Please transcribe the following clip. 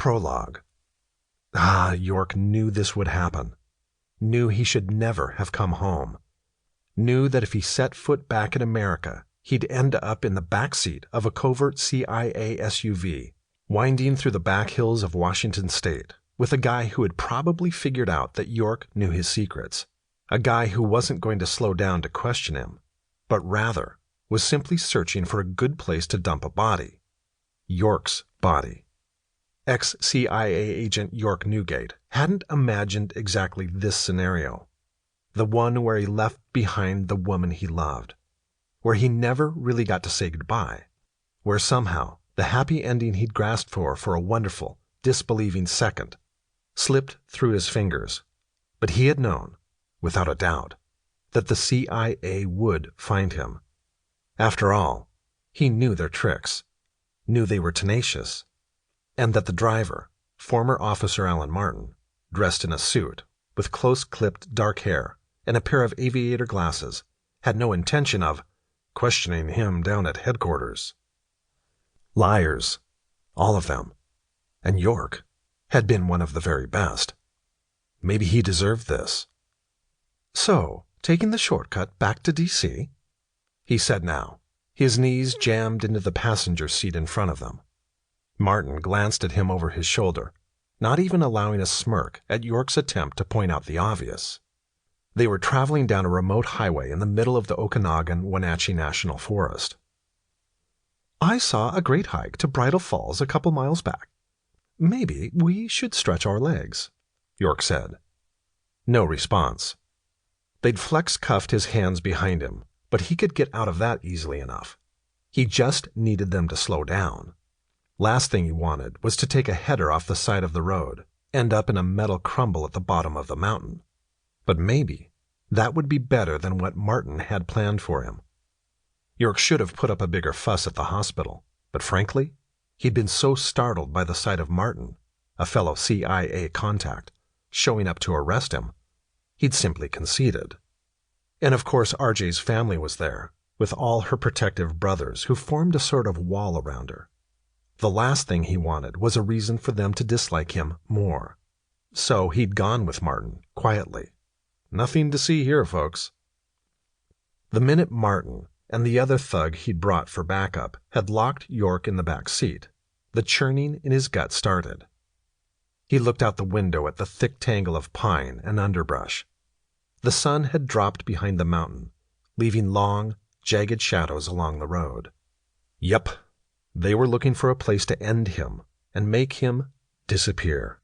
Prologue. York knew this would happen. Knew he should never have come home. Knew that if he set foot back in America, he'd end up in the backseat of a covert CIA SUV, winding through the back hills of Washington state, with a guy who had probably figured out that York knew his secrets. A guy who wasn't going to slow down to question him, but rather was simply searching for a good place to dump a body. York's body. Ex-CIA agent York Newgate hadn't imagined exactly this scenario. The one where he left behind the woman he loved. Where he never really got to say goodbye. Where somehow the happy ending he'd grasped for a wonderful, disbelieving second, slipped through his fingers. But he had known, without a doubt, that the CIA would find him. After all, he knew their tricks, knew they were tenacious, and that the driver, former Officer Alan Martin, dressed in a suit, with close-clipped dark hair and a pair of aviator glasses, had no intention of questioning him down at headquarters. Liars, all of them, and York had been one of the very best. Maybe he deserved this. So, taking the shortcut back to D.C., he said now, his knees jammed into the passenger seat in front of them. Martin glanced at him over his shoulder, not even allowing a smirk at York's attempt to point out the obvious. They were traveling down a remote highway in the middle of the Okanagan-Wenatchee National Forest. "I saw a great hike to Bridal Falls a couple miles back. Maybe we should stretch our legs," York said. No response. They'd flex-cuffed his hands behind him, but he could get out of that easily enough. He just needed them to slow down. Last thing he wanted was to take a header off the side of the road, end up in a metal crumble at the bottom of the mountain. But maybe that would be better than what Martin had planned for him. York should have put up a bigger fuss at the hospital, but frankly, he'd been so startled by the sight of Martin, a fellow CIA contact, showing up to arrest him, he'd simply conceded. And of course RJ's family was there, with all her protective brothers who formed a sort of wall around her. The last thing he wanted was a reason for them to dislike him more. So he'd gone with Martin, quietly. Nothing to see here, folks. The minute Martin and the other thug he'd brought for backup had locked York in the back seat, the churning in his gut started. He looked out the window at the thick tangle of pine and underbrush. The sun had dropped behind the mountain, leaving long, jagged shadows along the road. Yep, they were looking for a place to end him and make him disappear.